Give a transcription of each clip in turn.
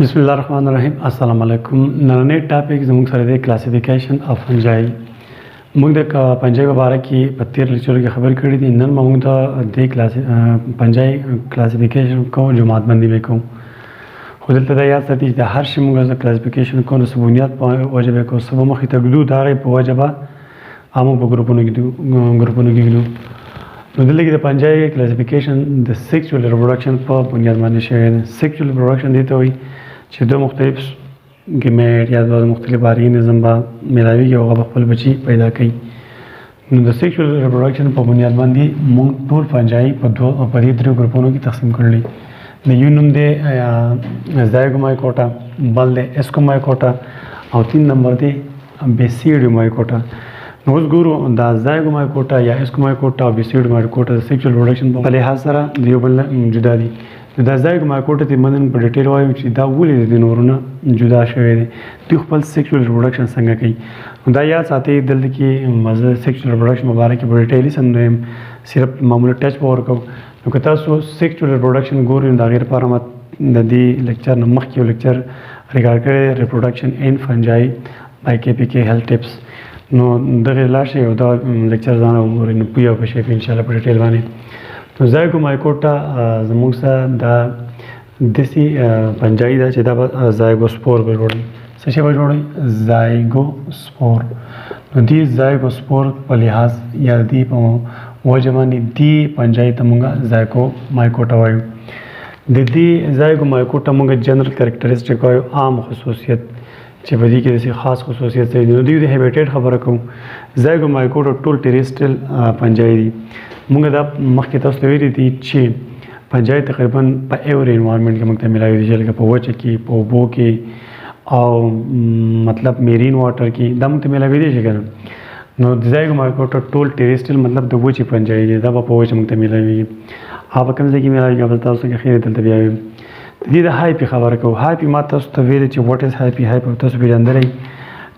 بسم الله الرحمن الرحیم. السلام علیکم. نننې ټاپک زموږ سره د کلاسیفیکیشن اف فنجای. موږ د فنجای په اړه کې په تیر لیکچر کې خبرې کړې دي. نن موږ د فنجای کلاسیفیکیشن کوو، جماعت بندي به کوو. خو دلته دا یاد ساتئ چې د هر شي موږ کلاسیفیکیشن کوو نو بنیاد په وجه به کوو، سبا مخې ته ږدو د هغې په وجه به موږ په ګروپونو کې ږدو. نو دلته کې د فنجای کلاسیفیکیشن د سیکسوال ریپروډکشن په بنیاد باندې شوی دی. سیکسوال ریپروډکشن دې ته وایي چې دو مختلف ګمیټ یا دو مختلف ارګانیزم به ملاویږي او هغه خپل بچي پیدا کوي. نو د سیکسوال ریپروډکشن په بنیاد باندې موږ ټول فنجای په دې درې ګروپونو کې تقسیم کړل. د یو نوم دی زایګومایکوټا، بل دی اسکومایکوټا او 3 نمبر دی بیسیډومایکوټا. نو اوس ګورو دا زایګومایکوټا یا اسکومایکوټا او بیسیډومایکوټا د سیکسوال ریپروډکشن په لحاظ سره د یو بل جدا دي. دا زایګومایکوټا ته مدن په ډیټیل وایو چې دا ولې د نورونه جدا شوی دی، دوی خپل سیکسوال ریپروډکشن څنګه کوي. دا یاد ساتئ دلته کې مزه سیکسوال ریپروډکشن مبارک په ډیټیل سم نیم صرف معمولی ټچ پاور کو. نو که تاسو سیکسوال ریپروډکشن ګورئ دا غیر لپاره د دې لیکچر نه مخکې یو لیکچر ریکارډ کړی ریپروډکشن ان فنجای بای KPK هیلث ټپس. نو دغه لاړ شئ او دا لیکچر ځان وګورئ نو پوه به شئ ان شاء الله په ډیټیل باندې. نو زایګومایکوټا زموږ سره دا داسې فنجای ده چې دا به زایګوسپور به جوړوي. څه شی به جوړوي؟ زایګوسپور. نو دې زایګوسپور په لحاظ یا دې په وجه باندې دې فنجای ته موږ زایګومایکوټا وایو. د دې زایګومایکوټا موږ جنرال کریکټریسټیک وایو، عام خصوصیت چې په دې کې داسې خاص خصوصیت څه دي. نو دوی د هیبیټیټ خبره کوو. زایګومایکوټا ټول ټیریسټریل فنجای دي. موږ دا مخکې تاسو ته ویلي دي چې فنجای تقریبا په ایوري انوایرمنټ کې موږ ته میلاوي دي، لکه په وچه کې، په اوبو کې او مطلب میرین واټر کې دا موږ ته میلاوي دي چې کنه. نو د زایګومایکوټا ټول ټیریسټریل مطلب د وچې فنجای دي، دا به په وچه موږ ته میلاویږي. هغه په کوم ځای کې میلاویږي به تاسو کې خیر دلته بیا ویم. د دې د هایپي خبره کوو. هایپي ما تاسو ته ویلي چې واټ از هایپي. هایپي تاسو پیژندلی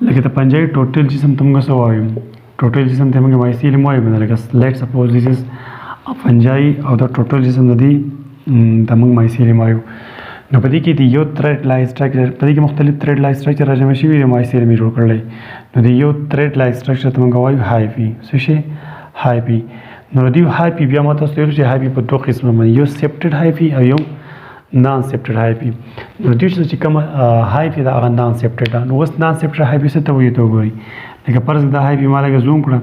لکه د فنجای ټوټل جسم ته موږ څه وایو؟ ټوټل جسم ته موږ مایسیلیم وایو. لکه لیټ سپوز دیس از فنجای او دا ټوټل جسم د دې ته موږ مایسیلیم وایو. نو په دې کې د یو تھریډ لای سټرکچر، په دې کې مختلف تھریډ لای سټرکچر راجمع شوي دي، مایسیلیم یې جوړ کړلی. نو د یو تھریډ لای سټرکچر ته موږ وایو هایپي. څه شی؟ هایپي. نو د دې هایپي بیا ما تاسو ته ویلو چې هایپي په دوه قسمه باندې، یو سیپټډ هایپي او یو نان سیپټډ هایپي. نو دوی چې کومه هایپي ده هغه نان سیپټډ ده. نو اوس نان سیپټډ هایپي څه ته وایي ته وګورئ. لکه فرض دا هایپي ما لږه زوم کړه،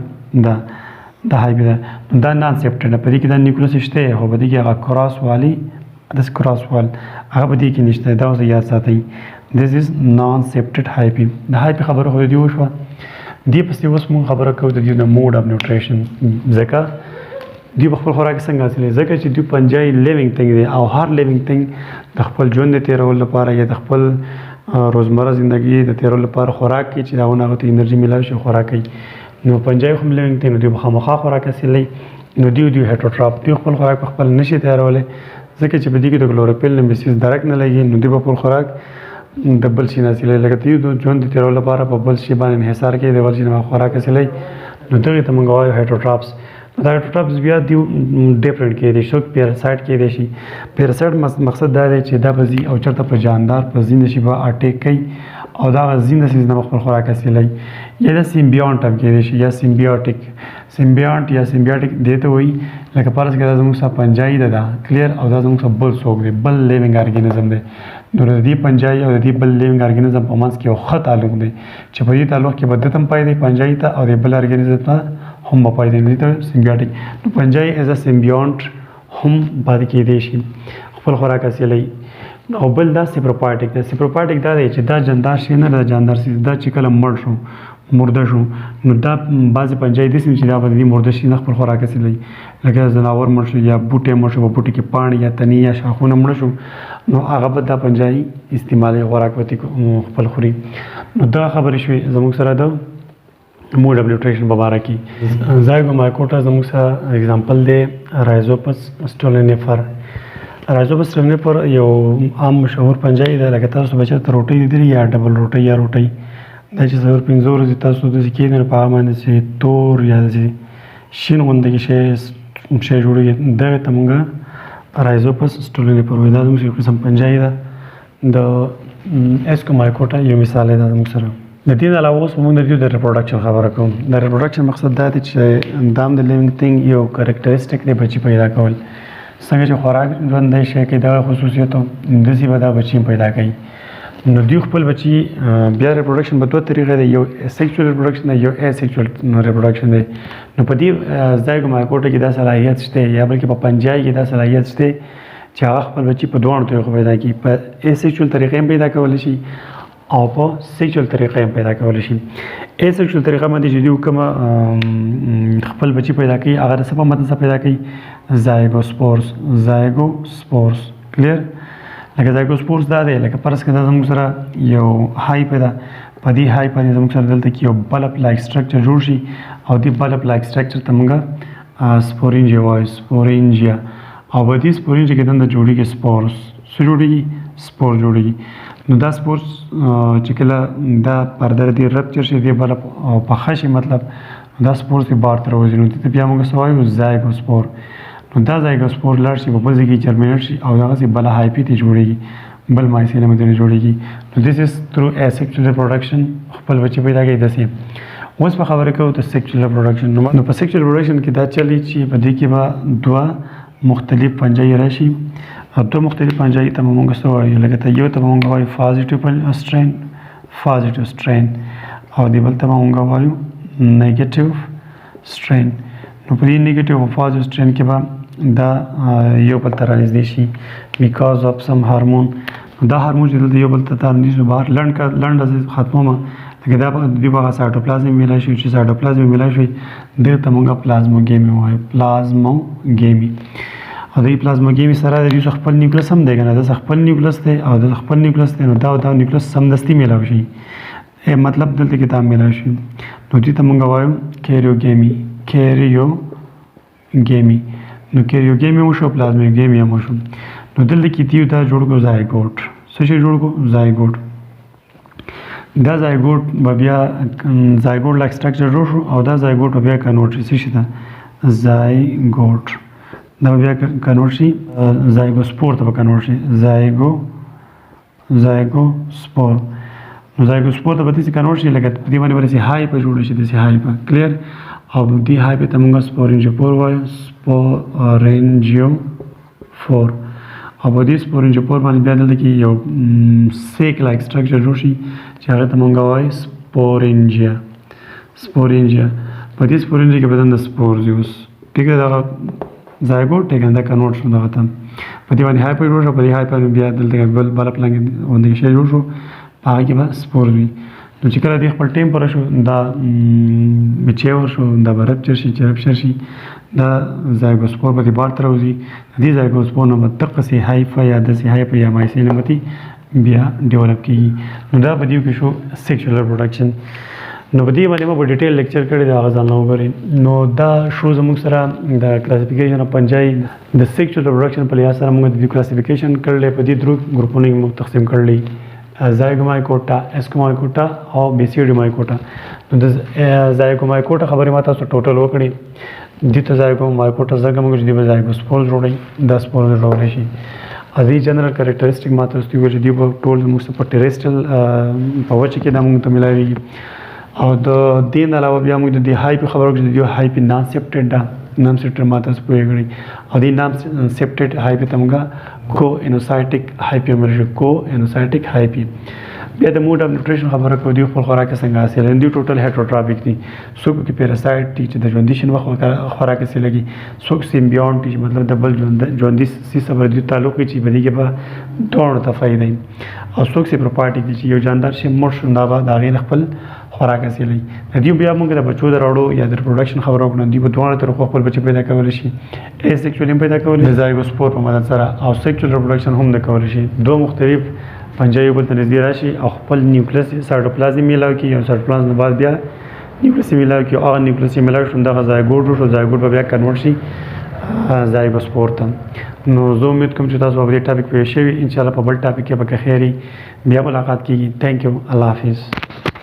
دا هایپي ده. نو دا نان سیپټډ ده. په دې کې دا نیوکلیس شته خو په دې کې هغه کراس والی داسې کراس وال هغه په دې کې نشته. دا اوس یاد ساتئ. دس از نان سیپټډ هایپي. د هایپي خبره خو د دې وشوه. دې پسې اوس موږ خبره کوو د دې د موډ اف نیوټریشن. ځکه دوی په خپل خوراک څنګه حاصلوي؟ ځکه چې دوی فنجای لیوینګ تھنګ دی او هر لیوینګ تھنګ د خپل ژوند د تېرولو لپاره یا د خپل روزمره زندګي د تېرولو لپاره خوراک کوي چې داونه هغه ته انرژي میلاوي شي خوراک کوي. نو فنجای هم لیوینګ تھنګ دوی به خامخا خوراک حاصلوي. نو دوی هیټروټراپ، دوی خپل خوراک په خپل نشي تیارولی ځکه چې په دې کې د کلوروفیل نمبسیس درک نه لګي. نو دوی به خپل خوراک د بل شي نه حاصلوي. لکه دوی د ژوند د تېرولو لپاره په بل شي باندې انحصار کوي، د بل شي نه خوراک حاصلوي. نو دغې ته موږ وایو هیټروټراپس. دا هیټروټراپس بیا دوی ډیفرنټ کېدای شي، پیراسایټ کېدای شي. پیراسایټ مقصد دا دی چې دا به ځي او چېرته په جاندار په ځینې شي به اټیک کوي او دا هغه ځینې څیز نه به خپل خوراک حاصلوي. یا دا سیمبیانټ هم کېدای شي یا سیمبیاټیک. سیمبیانټ یا سیمبیاټیک دې ته وایي لکه فرض کړه دا زموږ سره فنجای ده دا کلیر او دا زموږ سره بل څوک دی، بل لیوینګ ارګانیزم دی. نو د دې فنجای او د دې بل لیوینګ ارګانیزم په منځ کې یو ښه تعلق دی چې په دې تعلق کې به ده هم پای دی فنجای ته او د بل ارګانیزم ته هم به پای دی. دې ته سیمبیاټیک. نو فنجای ایز ا سیمبیانټ هم پاتې کېدای شي، خپل خوراک حاصلوي. او بل دا سیپروفایټیک دی. سیپروفایټیک دا دی چې دا جاندار شی نه ده، جاندار شي دا چې کله مړ شو مرده شو نو دا بعضې فنجای داسې چې دا به د دې مرده شي نه خپل خوراک حاصلوي. لکه ځناور مړ شو یا بوټی مړ شو، په بوټي کې پاڼې یا تنې یا شاخونه مړه شو نو هغه به دا فنجای استعمالوي، خوراک به خپل خوري. نو دا خبرې شوې زموږ سره د موډ اف نیوټریشن په باره کې. زایګومایکوټا زموږ سره اګزامپل دی رایزوپس سټولینیفر. رایزوپس سټولینیفر یو عام مشهور فنجای دی. لکه تاسو به چېرته روټۍ لیدلې یا ډبل روټۍ یا روټۍ، دا چې څلور پنځه ورځې تاسو داسې کېږدئ نو په هغه باندې چې تور یا داسې شین غوندې شی جوړېږي دغې ته موږ رایزوپس سټولینیفر وایي. دا زموږ یو قسم فنجای ده. د اسکومایکوټا یو مثال دی زموږ سره. د دې علاوه اوس موږ د ریپروډکشن خبره کوم. د ریپروډکشن مقصد دا دی چې دا هم د لیوینګ تھنګ یو کریکټریسټیک دی بچي پیدا کول. څنګه چې خوراک ژوندی شی کې دا خصوصیت داسې به دا بچي پیدا کوي. نو دوی خپل بچي بیا ریپروډکشن په دوه طریقې دی، یو سیکشوال ریپروډکشن دی، یو اسیکشوال ریپروډکشن دی. نو په دې زایګومایکوټا کې دا صلاحیت شته یا بلکې په پنجای کې دا صلاحیت شته چې هغه خپل بچي په دوه طریقو پیدا کړي، په اسیکشوال طریقې هم پیدا کولی شي او په سیکشوال طریقې هم پیدا کولی شي. اسیکشوال طریقه باندې چې دوی کوم خپل بچي پیدا کوي هغه د څه په مدد سره پیدا کوي؟ zygospores. کلیر؟ لکه zygospores دا دی، لکه فرض کړه زموږ سره یو هایپ ده، په دې هایپ باندې زموږ سره دلته کې یو بلب لایک سټرکچر جوړ شي او دې بلب لایک سټرکچر ته موږ سپورینجیا وایو، سپورینجیا. او په دې سپورینجیا کې دنده جوړیږي سپورس. څه جوړیږي؟ سپور جوړیږي. نو دا سپورس چې کله دا پرده دې رپچر شي دې بلب او پخه شي، مطلب دا سپورس دې بار ته راوځي، نو دې ته بیا موږ څه وایو؟ زایګوسپور. نو دا زایګوسپور لاړ شي په بل ځای کې جرمینیټ شي او دغسې بله هایپي ته جوړیږي، بل مایسیلیم ته جوړیږي. نو دیس از تھرو اسیکشوال ریپروډکشن خپل بچي پیدا کوي. داسې اوس په خبره کوو د سیکشوال ریپروډکشن. نو په سیکشوال ریپروډکشن کې دا چلی چې په دې کې به دوه مختلف پنجایي راشي. دوه مختلف پنجایي ته به موږ څه وایو؟ لکه یو ته به موږ وایو پازیټیو سټرین او د بل ته به موږ وایو نیګیټیو سټرین. نو په دې نیګیټیو او پازیټیو سټرین کې به دا یو بل ته رانږدې شي بیکاز اف سم هارمون. دا هارمون چې دلته یو بل ته رانږدې بهر لنډه ختمومه، لکه دا به دوی به سایټوپلازم میلای شي، چې سایټوپلازم میلای شي دې ته موږ پلازموګیمي وایو، پلازموګیمي. او د پلازموګیمي سره د دوی خپل نیوکلس هم دی که نه، دا خپل نیوکلس دی او د خپل نیوکلس دی، نو دا نیوکلس سمدستي میلاو شي، مطلب دلته کې دا میلاو شي. نو دې ته موږ وایو کیریوګیمي. نو کیریوګیمي وشو، پلازموګیمي هم وشو. نو دلته کې دیو دا جوړ کړو زایګوټ. څه شی جوړ کړو؟ زایګوټ. دا زایګوټ به بیا زایګوټ لایک سټرکچر جوړ شو او دا زایګوټ به بیا کنورټ شي. څه شي ته؟ زایګوټ. دا بیا کنورټ شي زایګوسپور ته به کنورټ شي، زایګوسپور. نو زایګوسپور ته به داسې کنورټ شي لکه په دې باندې به داسې هایپه جوړه شي، داسې هایپه. کلیر؟ او دې هایپې ته موږ سپورینجوپور وایو، سپورینجوفور. او په دې سپورینجوپور باندې بیا دلته کې یو سیک لایک سټرکچر جوړ شي چې هغه ته موږ وایو سپورینجیا. په دې سپورینجیا کې به دنده سپورز یوز. ټیک ده؟ دغه زایګوټ ټیک ده، دا کنورټ شو دغه ته. په دې باندې هایپر جوړ شو، په دې هایپر بیا دلته بله پلنګ غوندې شی جوړ شو، په هغه کې به سپورز وي. نو چې کله دې خپل ټیم پوره شو، دا میچور شو، دا به رپچر شي. چې رپچر شي دا زایګوسپور به دې بار ته راوځي. دې زایګوسپور نه به دقسې هایپه یا داسې هایپه یا مایسیلیم بیا ډیولپ کېږي. نو دا په دې کې شو سیکشوال ریپروډکشن. نو په دې باندې ما په ډیټیل لیکچر کړی دی، هغه ځان نه وګورئ. نو دا شو زموږ سره د کلاسیفیکیشن اف فنجای د سیکشوال ریپروډکشن په لحاظ سره موږ د کلاسیفیکیشن کړلی، په دې درو ګروپونو کې موږ تقسیم کړلی: زایګومایکوټا، اسکومایکوټا او بیسیډیومایکوټا. نو د زایګومایکوټا خبرې ما تاسو ټوټل وکړې. دې ته زایګومایکوټا ځکه موږ چې دې به زایګوسپور جوړوي، دا سپور جوړولی شي. او دې جنرل کریکټریسټیک ما تاسو ته وویل چې دوی به ټول موږ په ټیریسټرل په وچه کې دا موږ ته میلاویږي. او د دې نه علاوه بیا موږ د دې هایپي خبرو کې د دې هایپي نان سیپټډ ده، نان سیپټډ ما تاسو پوهېږئ. او دې نان سیپټډ هایپي ته موږ کو انوسایټیک هایپي هم راشي، کو انوسایټیک هایپي. بیا د موډ اف نیوټریشن خبره کوو، دوی خپل خوراک څنګه حاصلوي. دوی ټوټل هیټروټرافیک دي، څوک پکې پیراسایټ دي چې د ژوندي شي وخت خوراک حاصلوي، څوک سیمبیونټ دي چې مطلب د بل ژوندي سي سره دوی تعلق وي چې په دې کې به دواړو ته فایده وي، او څوک سپروپاټیک دي چې یو جاندار شي مړ شو دا به د هغې نه خپل خوراک حاصلوي. د دې بیا موږ د بچو د راوړو یا د ریپروډکشن خبره وکړو، دوی به دواړو طریقو خپل بچي پیدا کولی شي. اسیکشوال هم پیدا کولی شي زایګوسپور په مدد سره، او سیکشوال ریپروډکشن هم د کولی شي. دوه مختلف پنجایي بل ته نږدې راشي او خپل نیوکلس سایټوپلازم میلاو کړي، او سایټوپلازم نه بعد بیا نیوکلس میلاو کړي، او هغه نیوکلس میلاو شو دغه زایګوټ شو، زایګوټ به بیا کنورټ شي زایګوسپور ته. نو زه امید کوم چې تاسو په دې ټاپک پوه شوي. انشاءالله په بل ټاپک کې به که خیر وي بیا ملاقات کېږي. تھینک یو، الله حافظ.